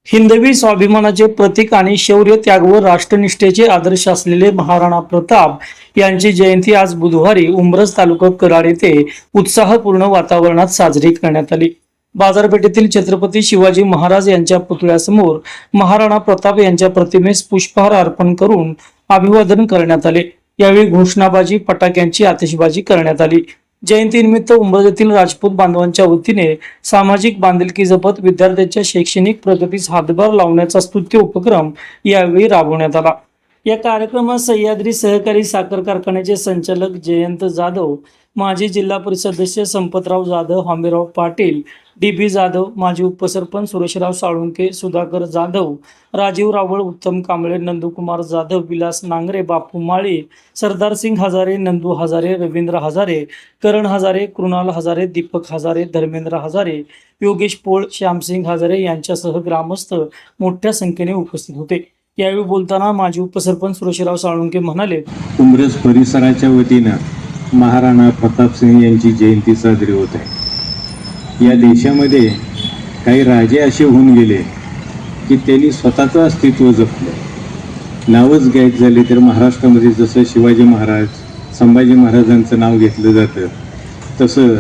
हिंदवी स्वाभिमानाचे प्रतीक आणि शौर्य त्याग व राष्ट्रनिष्ठेचे आदर्श असलेले महाराणा प्रताप यांची जयंती आज बुधवारी उंब्रज तालुका कराड येथे उत्साहपूर्ण वातावरणात साजरी करण्यात आली। बाजारपेठेतील छत्रपती शिवाजी महाराज यांच्या पुतळ्यासमोर महाराणा प्रताप यांच्या प्रतिमेस पुष्पहार अर्पण करून अभिवादन करण्यात आले। यावेळी घोषणाबाजी, फटाक्यांची आतिषबाजी करण्यात आली। जयंतीनिमित्त उंब्रज येथील राजपूत बांधवांच्या वतीने सामाजिक बांधिलकी जपत विद्यार्थ्यांच्या शैक्षणिक प्रगतीस हातभार लावण्याचा स्तुत्य उपक्रम यावेळी राबवण्यात आला। या कार्यक्रमात सह्याद्री सहकारी साखर कारखान्याचे संचालक जयंत जाधव, माजी जिल्हा परिषद सदस्य संपतराव जाधव, हमीरराव पाटील, डी.बी. जाधव, माजी उपसरपंच सुरेशराव साळुंके, सुधाकर जाधव, राजीव रावळ, उत्तम कांबळे, नंदकुमार जाधव, विलास नांगरे, बापू माळी, सरदार सिंग हजारे, नंदू हजारे, रवींद्र हजारे, करण हजारे, कृणाल हजारे, दीपक हजारे, धर्मेंद्र हजारे, योगेश पोळ, श्यामसिंग हजारे यांच्यासह ग्रामस्थ मोठ्या संख्येने उपस्थित होते। यावेळी बोलताना माजी उपसरपंच सुरेशराव साळुंके म्हणाले, उंब्रज परिसराच्या वतीनं महाराणा प्रताप सिंह यांची जयंती साजरी होत आहे। या देशामध्ये काही राजे असे होऊन गेले की त्यांनी स्वतःचं अस्तित्व जपलं। नावच घ्यायचं झाले तर महाराष्ट्रामध्ये जसं शिवाजी महाराज, संभाजी महाराजांचं नाव घेतलं जातं, तसं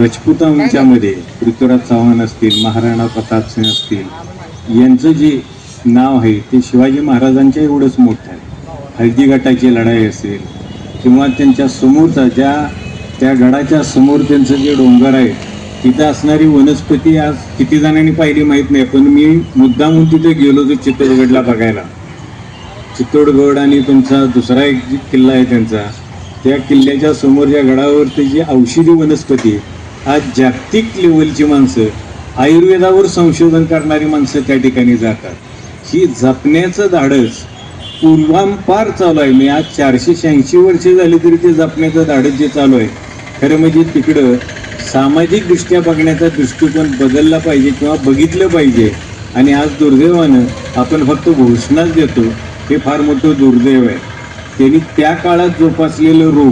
राजपुतांच्यामध्ये पृथ्वीराज चव्हाण असतील, महाराणा प्रताप सिंह असतील, यांचं जे नाव आहे ते शिवाजी महाराजांच्या एवढंच मोठं आहे। हळदीघाटाची लढाई असेल किंवा त्यांच्या समोरचा त्या गडाच्या समोर त्यांचं जे डोंगर आहे तिथं असणारी वनस्पती आज किती जणांनी पाहिली माहीत नाही, पण मी मुद्दामून तिथे गेलो होतो चित्तोडगडला बघायला। चित्तोडगड आणि तुमचा दुसरा एक किल्ला आहे त्यांचा, त्या किल्ल्याच्या समोरच्या गडावरती जी औषधी वनस्पती, आज जागतिक लेवलची माणसं, आयुर्वेदावर संशोधन करणारी माणसं त्या ठिकाणी जातात। ही जपण्याचं धाडस पूर्वांपार चालू आहे। मी आज 486 वर्षे झाली तरी ते जपण्याचं धाडस जे चालू आहे, खरं म्हणजे तिकडं सामाजिक दृष्ट्या बघण्याचा दृष्टिकोन बदलला पाहिजे किंवा बघितलं पाहिजे। आणि आज दुर्दैवानं आपण फक्त घोषणाच देतो, हे फार मोठं दुर्दैव आहे। त्यांनी त्या काळात जोपासलेलं रोग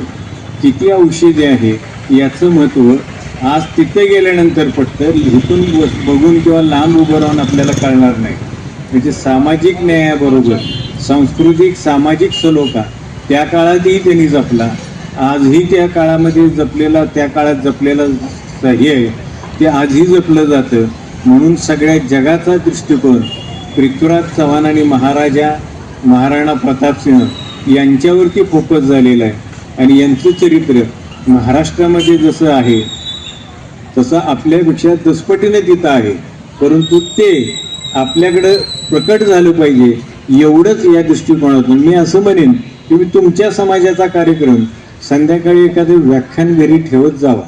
किती औषधी आहे याचं महत्त्व आज तिथे गेल्यानंतर पटतं, इथून बघून किंवा लांब उभं राहून आपल्याला कळणार नाही। म्हणजे सामाजिक न्यायाबरोबर सांस्कृतिक सामाजिक सलोखा त्या काळातही त्यांनी जपला, आजही त्या काळामध्ये जपलेला, त्या काळात जपलेलं हे आहे ते आजही जपलं जातं। म्हणून सगळ्या जगाचा दृष्टिकोन पृथ्वीराज चव्हाण आणि महाराणा प्रताप सिंह यांच्यावरती फोकस झालेला आहे। आणि यांचं चरित्र महाराष्ट्रामध्ये जसं आहे तसं आपल्यापेक्षा दसपटीने तिथं आहे, परंतु ते आपल्याकडं प्रकट झालं पाहिजे एवढंच या दृष्टिकोनातून मी असं म्हणेन की मी तुमच्या समाजाचा कार्यक्रम संध्याकाळी एखादं व्याख्यान घरी ठेवत जावा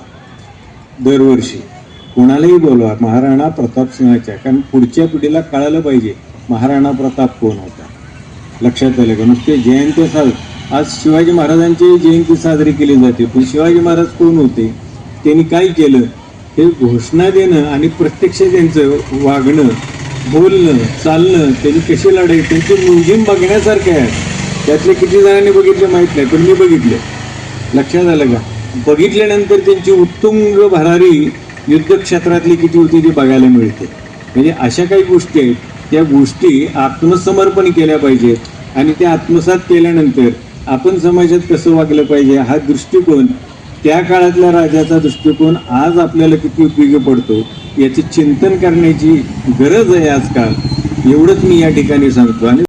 दरवर्षी, कोणालाही बोलवा महाराणा प्रताप सिंहाच्या, कारण पुढच्या पिढीला कळालं पाहिजे महाराणा प्रताप कोण होता। लक्षात आलं का? नुसते जयंती आज शिवाजी महाराजांची जयंती साजरी केली जाते, पण शिवाजी महाराज कोण होते, त्यांनी काय केलं हे घोषणा देणं आणि प्रत्यक्ष त्यांचं वागणं, बोलणं, चालणं, त्यांनी कशी लढाई, त्यांची मोहीम बघण्यासारखं आहे। त्यातले किती जणांनी बघितले माहीत नाही, पण मी बघितले। लक्षात आलं का? बघितल्यानंतर त्यांची उत्तुंग भरारी युद्धक्षेत्रातली किती होती ती बघायला मिळते। म्हणजे अशा काही गोष्टी आहेत, त्या गोष्टी आत्मसमर्पण केल्या पाहिजेत आणि त्या आत्मसात केल्यानंतर आपण समाजात कसं वागलं पाहिजे हा दृष्टिकोन, त्या काळातल्या राजाचा दृष्टिकोन आज आपल्याला किती उपयोगी पडतो याचे चिंतन करण्याची गरज आहे आजकाल। एवढंच मी या ठिकाणी सांगतो। आणि